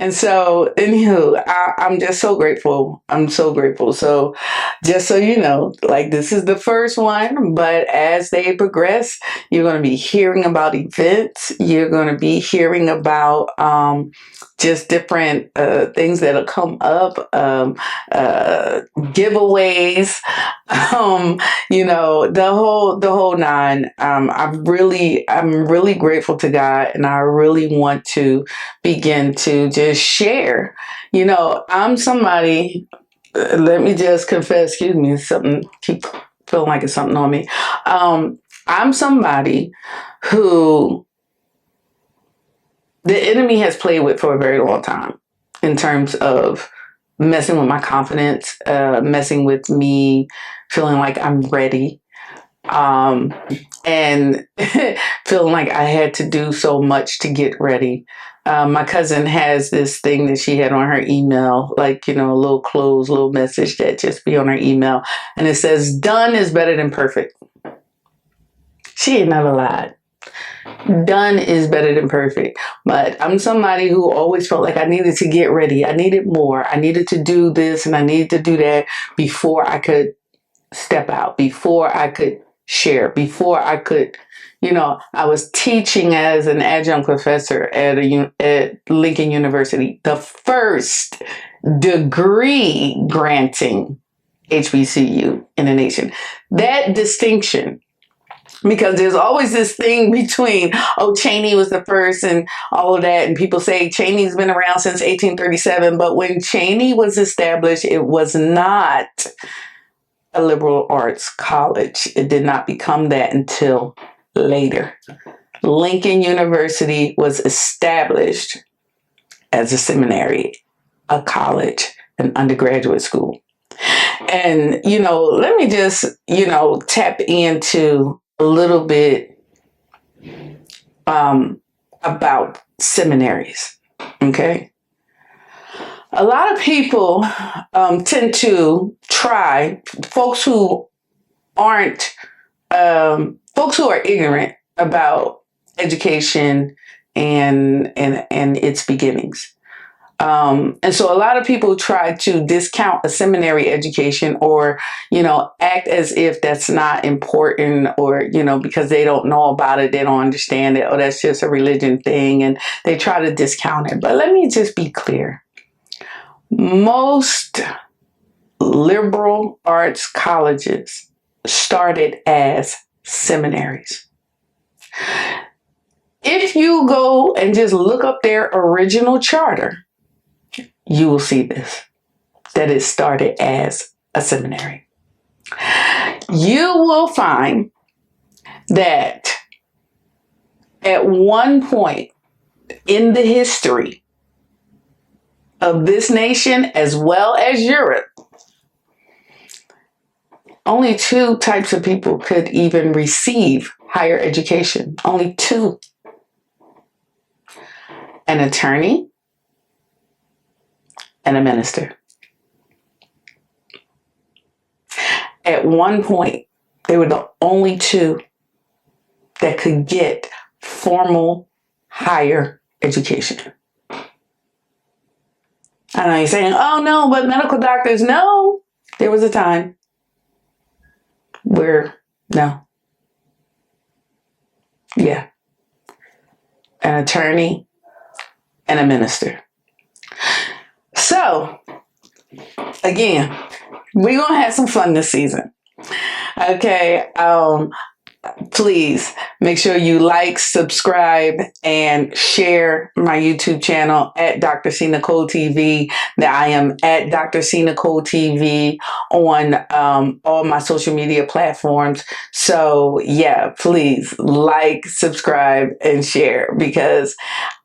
And so, anywho, I'm just so grateful. I'm so grateful. So, just so you know, like this is the first one, but as they progress, you're going to be hearing about events. You're going to be hearing about just different things that'll come up, giveaways, the whole nine. I'm really grateful to God, and I really want to begin to just share. I'm somebody, let me just confess, excuse me, something, keep feeling like it's something on me. I'm somebody who the enemy has played with for a very long time in terms of messing with my confidence, messing with me feeling like I'm ready, and feeling like I had to do so much to get ready. My cousin has this thing that she had on her email, like, a little closed little message that just be on her email. And it says, done is better than perfect. She ain't never lied. Done is better than perfect. But I'm somebody who always felt like I needed to get ready. I needed more. I needed to do this and I needed to do that before I could step out, before I could share, before I could, I was teaching as an adjunct professor at Lincoln University, the first degree granting HBCU in the nation. That distinction, because there's always this thing between, Cheney was the first and all of that. And people say Cheney's been around since 1837. But when Cheney was established, it was not a liberal arts college. It did not become that until later. Lincoln University was established as a seminary, a college, an undergraduate school. And, let me just, tap into a little bit about seminaries. Okay. A lot of people tend to try, folks who are ignorant about education and its beginnings. And so a lot of people try to discount a seminary education or, act as if that's not important or, because they don't know about it, they don't understand it, or that's just a religion thing, and they try to discount it. But let me just be clear. Most liberal arts colleges started as seminaries. If you go and just look up their original charter, you will see this, that it started as a seminary. You will find that at one point in the history of this nation, as well as Europe, only two types of people could even receive higher education. Only two. An attorney and a minister. At one point, they were the only two that could get formal higher education. I know you're saying, oh no, but medical doctors, no. There was a time where, no. Yeah. An attorney and a minister. So, again, we're going to have some fun this season. Okay. Please make sure you like, subscribe, and share my YouTube channel at Dr.CNichole TV. That I am at Dr.CNichole TV on all my social media platforms. So yeah, please like, subscribe, and share, because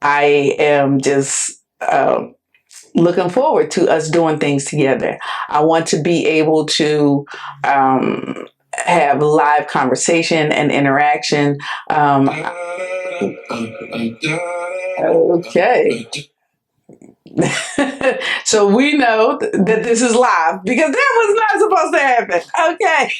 I am just looking forward to us doing things together. I want to be able to have live conversation and interaction. Okay. So we know that this is live because that was not supposed to happen. Okay.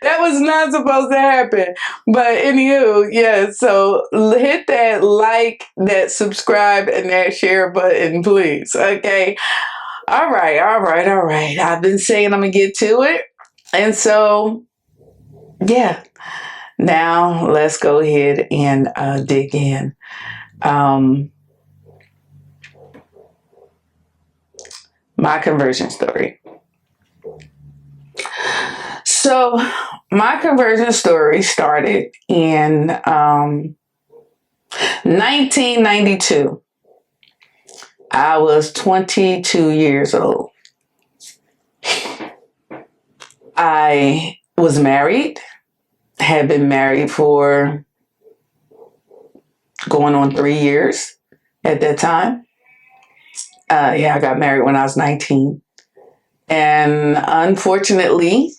That was not supposed to happen. But anywho, yeah, so hit that like, that subscribe, and that share button, please. Okay. All right, all right, all right. I've been saying I'm going to get to it. And so, yeah, now let's go ahead and dig in. Um, my conversion story. So, my conversion story started in 1992. I was 22 years old. I was married, had been married for going on 3 years at that time. Yeah, I got married when I was 19. And unfortunately,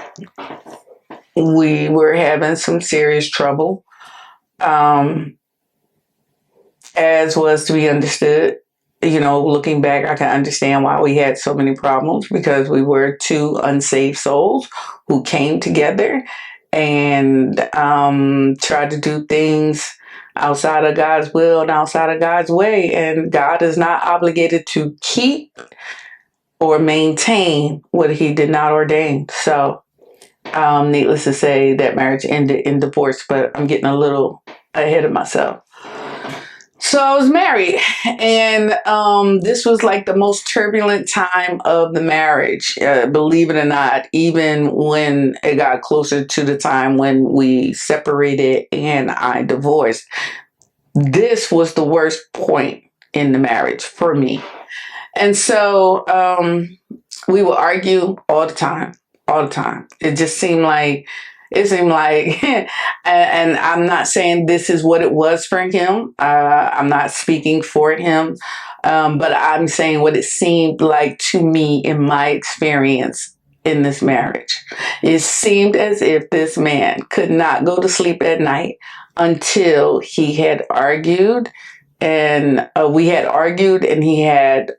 we were having some serious trouble, as was to be understood. You know, looking back, I can understand why we had so many problems, because we were two unsaved souls who came together and tried to do things outside of God's will and outside of God's way. And God is not obligated to keep or maintain what he did not ordain. So, needless to say, that marriage ended in divorce, but I'm getting a little ahead of myself. So I was married, and this was like the most turbulent time of the marriage, believe it or not, even when it got closer to the time when we separated and I divorced. This was the worst point in the marriage for me. And so we would argue all the time, all the time. It seemed like, and I'm not saying this is what it was for him. I'm not speaking for him, but I'm saying what it seemed like to me in my experience in this marriage. It seemed as if this man could not go to sleep at night until he had argued, and we had argued, and he had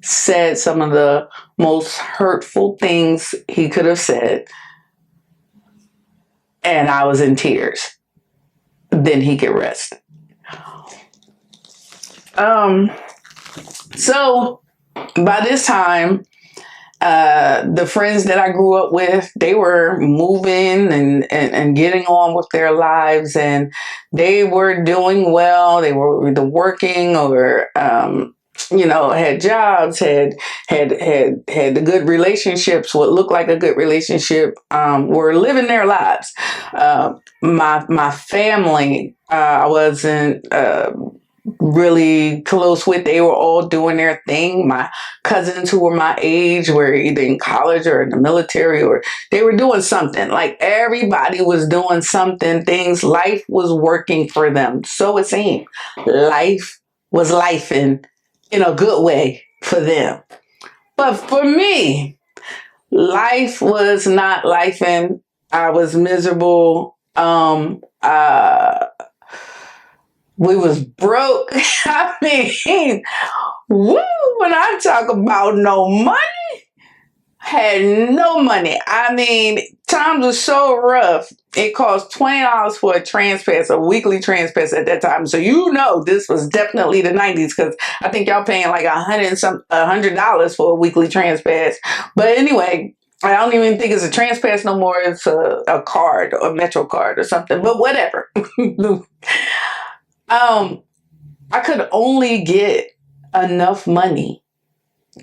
said some of the most hurtful things he could have said, and I was in tears. Then he could rest. So by this time, the friends that I grew up with, they were moving and getting on with their lives, and they were doing well. They were either working or, had jobs, had the good relationships, what looked like a good relationship, were living their lives. My family, I wasn't really close with. They were all doing their thing. My cousins who were my age were either in college or in the military, or they were doing something. Like, everybody was doing something. Life was working for them. So it seemed. Life was lifing in a good way for them. But for me, life was not lifing. I was miserable. We was broke. I mean, woo, when I talk about no money, had no money. I mean, times were so rough. It cost $20 for a trans-pass, a weekly trans-pass at that time. So this was definitely the 90s, because I think y'all paying like $100 for a weekly trans-pass. But anyway, I don't even think it's a trans-pass no more. It's a card, or a Metro card or something. But whatever. I could only get enough money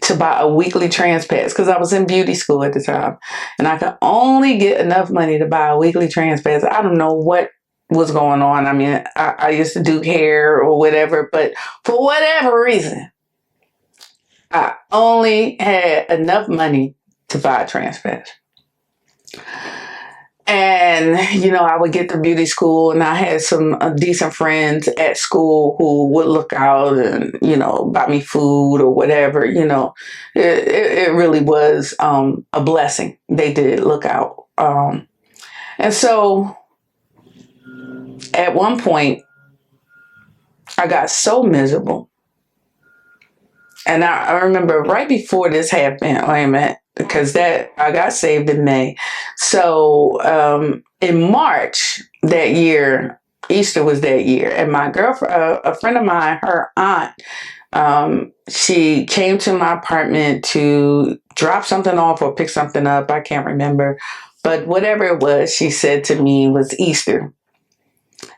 to buy a weekly trans pass, because I was in beauty school at the time, and I could only get enough money to buy a weekly trans pass. I don't know what was going on. I mean, I used to do hair or whatever, but for whatever reason, I only had enough money to buy a trans pass. And, I would get to beauty school, and I had some decent friends at school who would look out and, buy me food or whatever. It really was a blessing. They did look out. And so at one point, I got so miserable And I remember right before this happened, wait a minute, because that I got saved in May. So in March that year, Easter was that year, and my girlfriend, a friend of mine, her aunt, she came to my apartment to drop something off or pick something up. I can't remember, but whatever it was, she said to me was Easter,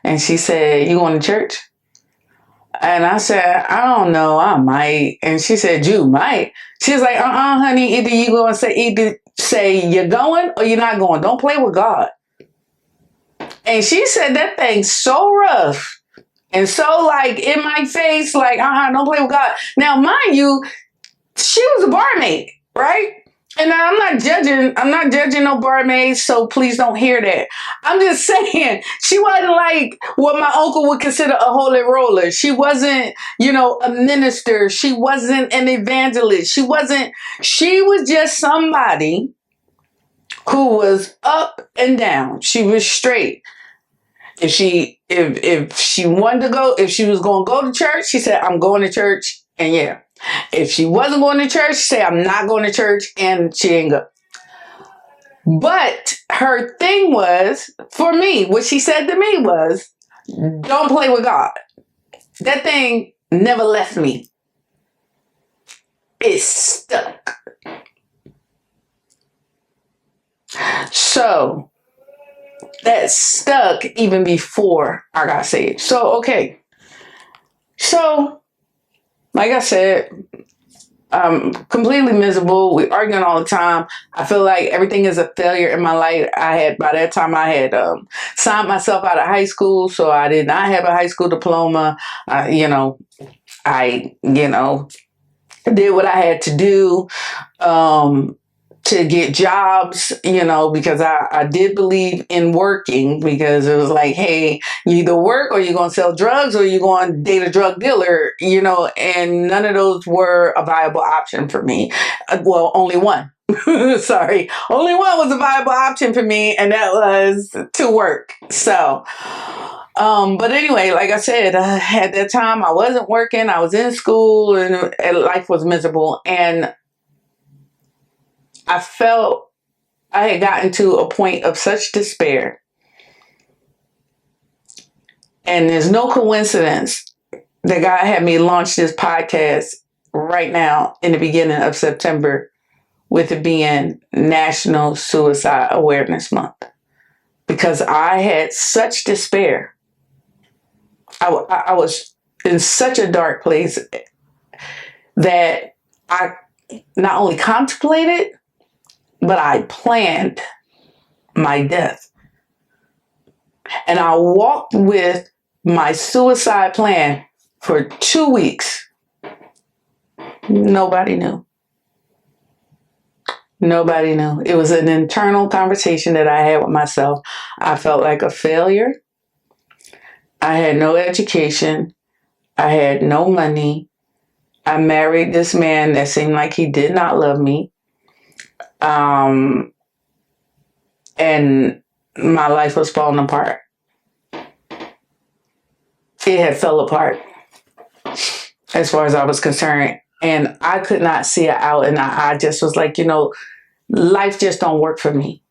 and she said, "You going to church?" And I said, I don't know, I might. And she said, you might. She was like, honey, either say you're going or you're not going. Don't play with God. And she said that thing so rough and so like in my face, like, don't play with God. Now, mind you, she was a barmaid, right? And I'm not judging no barmaids, so please don't hear that. I'm just saying, she wasn't like what my uncle would consider a holy roller. She wasn't, a minister. She wasn't an evangelist. She was just somebody who was up and down. She was straight. If she wanted to go, if she was going to go to church, she said, I'm going to church. And yeah. If she wasn't going to church, she said, I'm not going to church, and she ain't go. But her thing was, for me, what she said to me was, don't play with God. That thing never left me. It stuck. So, that stuck even before I got saved. So, okay. So, like I said, I'm completely miserable. We're arguing all the time. I feel like everything is a failure in my life. By that time I had signed myself out of high school, so I did not have a high school diploma. I did what I had to do to get jobs, because I did believe in working, because it was like, hey, you either work or you're going to sell drugs or you're going to date a drug dealer, and none of those were a viable option for me. Well, only one. Sorry. Only one was a viable option for me, and that was to work. So, but anyway, like I said, at that time I wasn't working. I was in school, and life was miserable. And I felt I had gotten to a point of such despair. And there's no coincidence that God had me launch this podcast right now in the beginning of September, with it being National Suicide Awareness Month. Because I had such despair. I was in such a dark place that I not only contemplated, but I planned my death. And I walked with my suicide plan for 2 weeks. Nobody knew. Nobody knew. It was an internal conversation that I had with myself. I felt like a failure. I had no education. I had no money. I married this man that seemed like he did not love me. And my life was falling apart. It had fell apart as far as I was concerned. And I could not see it out. And I just was like, life just don't work for me.